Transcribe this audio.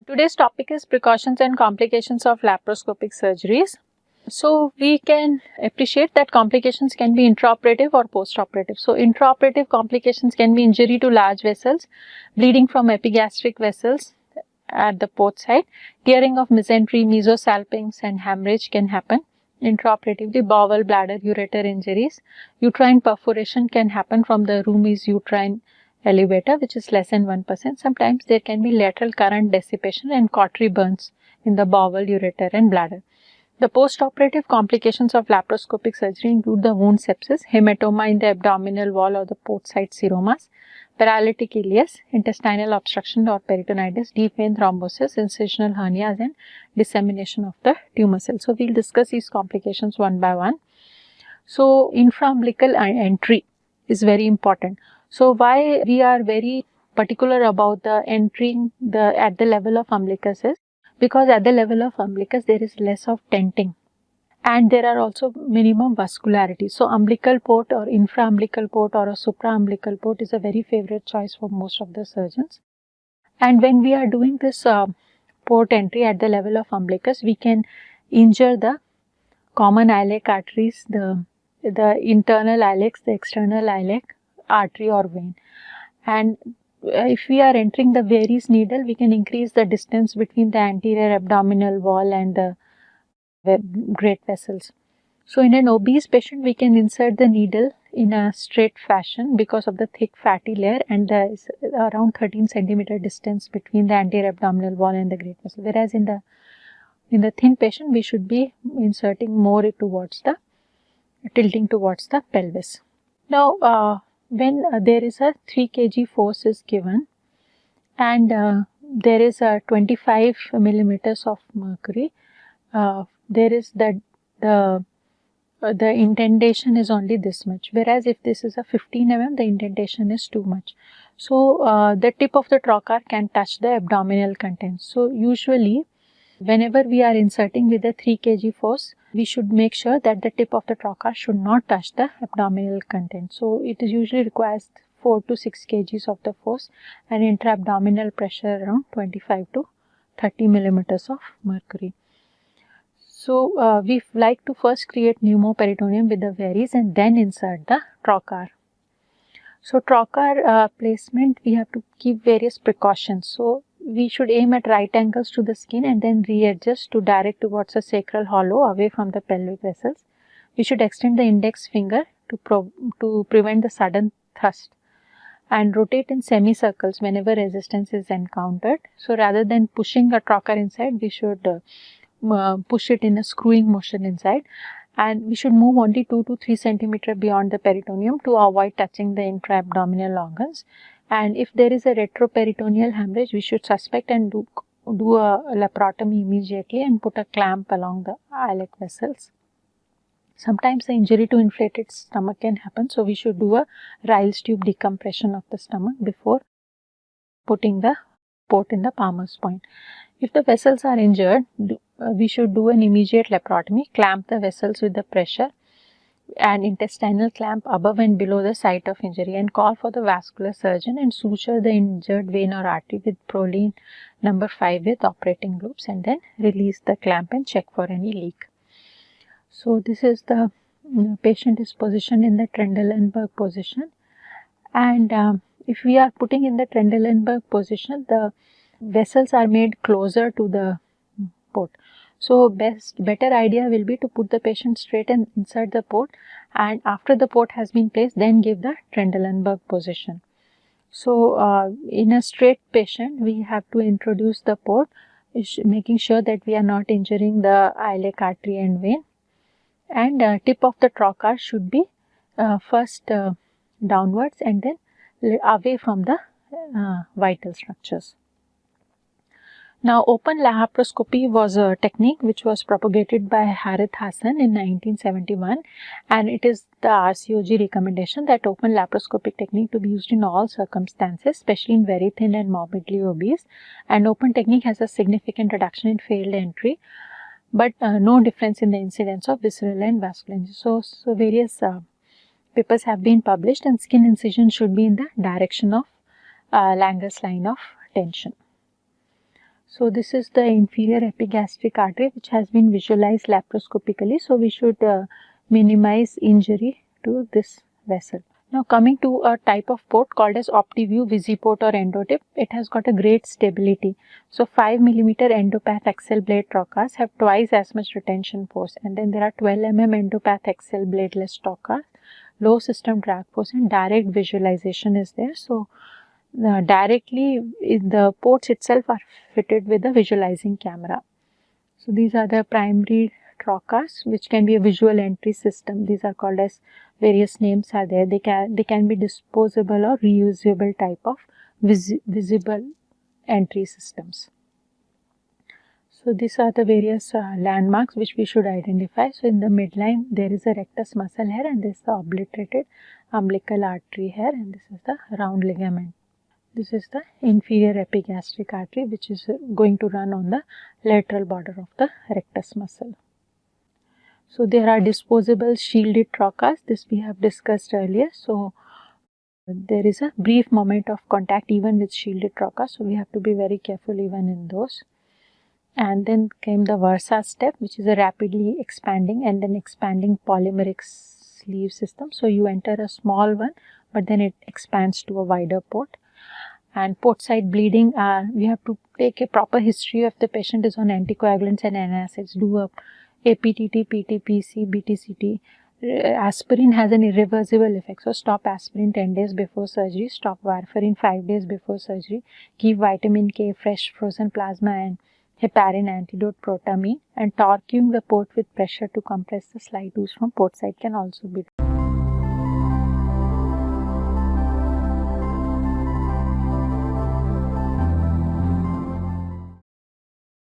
Today's topic is precautions and complications of laparoscopic surgeries. So we can appreciate that complications can be intraoperative or postoperative. So intraoperative complications can be injury to large vessels, bleeding from epigastric vessels at the port side, tearing of mesentery, mesosalpinx and hemorrhage can happen intraoperatively, bowel, bladder, ureter injuries. Uterine perforation can happen from the Rumy's uterine elevator, which is less than 1%. Sometimes there can be lateral current dissipation and cautery burns in the bowel, ureter and bladder. The postoperative complications of laparoscopic surgery include the wound sepsis, hematoma in the abdominal wall or the port site seromas, paralytic ileus, intestinal obstruction or peritonitis, deep vein thrombosis, incisional hernias and dissemination of the tumor cells. So, we will discuss these complications one by one. So, infraumbilical entry is very important. So, why we are very particular about the entering at the level of umbilicus is because at the level of umbilicus there is less of tenting and there are also minimum vascularity. So, umbilical port or infraumbilical port or a supraumbilical port is a very favorite choice for most of the surgeons. And when we are doing this port entry at the level of umbilicus, we can injure the common iliac arteries, the internal iliacs, the external iliac artery or vein. And if we are entering the Veress needle, we can increase the distance between the anterior abdominal wall and the great vessels. So, in an obese patient, we can insert the needle in a straight fashion because of the thick fatty layer and there is around 13 centimeter distance between the anterior abdominal wall and the great vessel. Whereas in the thin patient, we should be inserting more towards the tilting towards the pelvis. Now, when there is a 3 kg force is given and there is a 25 millimeters of mercury, there is the indentation is only this much, whereas if this is a 15 mm, the indentation is too much. So, the tip of the trocar can touch the abdominal contents. So, usually whenever we are inserting with a 3 kg force, we should make sure that the tip of the trocar should not touch the abdominal content. So, it usually requires 4 to 6 kgs of the force and intra-abdominal pressure around 25 to 30 millimeters of mercury. So, we like to first create pneumoperitoneum with the Veress and then insert the trocar. So, trocar placement, we have to keep various precautions. So, we should aim at right angles to the skin and then readjust to direct towards the sacral hollow away from the pelvic vessels. We should extend the index finger to prevent the sudden thrust and rotate in semicircles whenever resistance is encountered. So, rather than pushing a trocar inside, we should push it in a screwing motion inside, and we should move only 2 to 3 centimeter beyond the peritoneum to avoid touching the intra-abdominal organs. And if there is a retroperitoneal hemorrhage, we should suspect and do a laparotomy immediately and put a clamp along the iliac vessels. Sometimes the injury to inflated stomach can happen, so we should do a Ryle's tube decompression of the stomach before putting the port in the Palmer's point. If the vessels are injured, we should do an immediate laparotomy, clamp the vessels with the pressure and intestinal clamp above and below the site of injury and call for the vascular surgeon and suture the injured vein or artery with Prolene number 5 with operating loops and then release the clamp and check for any leak. So, this is the patient is positioned in the Trendelenburg position, and if we are putting in the Trendelenburg position, the vessels are made closer to the port. So, better idea will be to put the patient straight and insert the port, and after the port has been placed, then give the Trendelenburg position. So, in a straight patient, we have to introduce the port, making sure that we are not injuring the iliac artery and vein, and tip of the trocar should be first downwards and then away from the vital structures. Now, open laparoscopy was a technique which was propagated by Harith Hassan in 1971, and it is the RCOG recommendation that open laparoscopic technique to be used in all circumstances, especially in very thin and morbidly obese, and open technique has a significant reduction in failed entry, but no difference in the incidence of visceral and vascular injury. So various papers have been published, and skin incision should be in the direction of Langer's line of tension. So this is the inferior epigastric artery which has been visualized laparoscopically. So we should minimize injury to this vessel. Now coming to a type of port called as OptiView, VisiPort or Endotip, it has got a great stability. So 5 mm endopath axle blade trocars have twice as much retention force, and then there are 12 mm endopath axle bladeless trocars, low system drag force and direct visualization is there. So directly the ports itself are fitted with a visualizing camera. So these are the primary trocars which can be a visual entry system. These are called as, various names are there. They can be disposable or reusable type of visible entry systems. So these are the various landmarks which we should identify. So in the midline there is a rectus muscle here, and this is the obliterated umbilical artery here, and this is the round ligament. This is the inferior epigastric artery which is going to run on the lateral border of the rectus muscle. So there are disposable shielded trocars, this we have discussed earlier. So there is a brief moment of contact even with shielded trocars, so we have to be very careful even in those. And then came the Versa step, which is a rapidly expanding and then expanding polymeric sleeve system. So you enter a small one, but then it expands to a wider port. And port side bleeding, we have to take a proper history of the patient is on anticoagulants and antacids, do a APTT, PT-PC, BTCT. Aspirin has an irreversible effect, so stop aspirin 10 days before surgery, stop warfarin 5 days before surgery, give vitamin K, fresh frozen plasma and heparin antidote protamine, and torquing the port with pressure to compress the slide ooze from port side can also be done.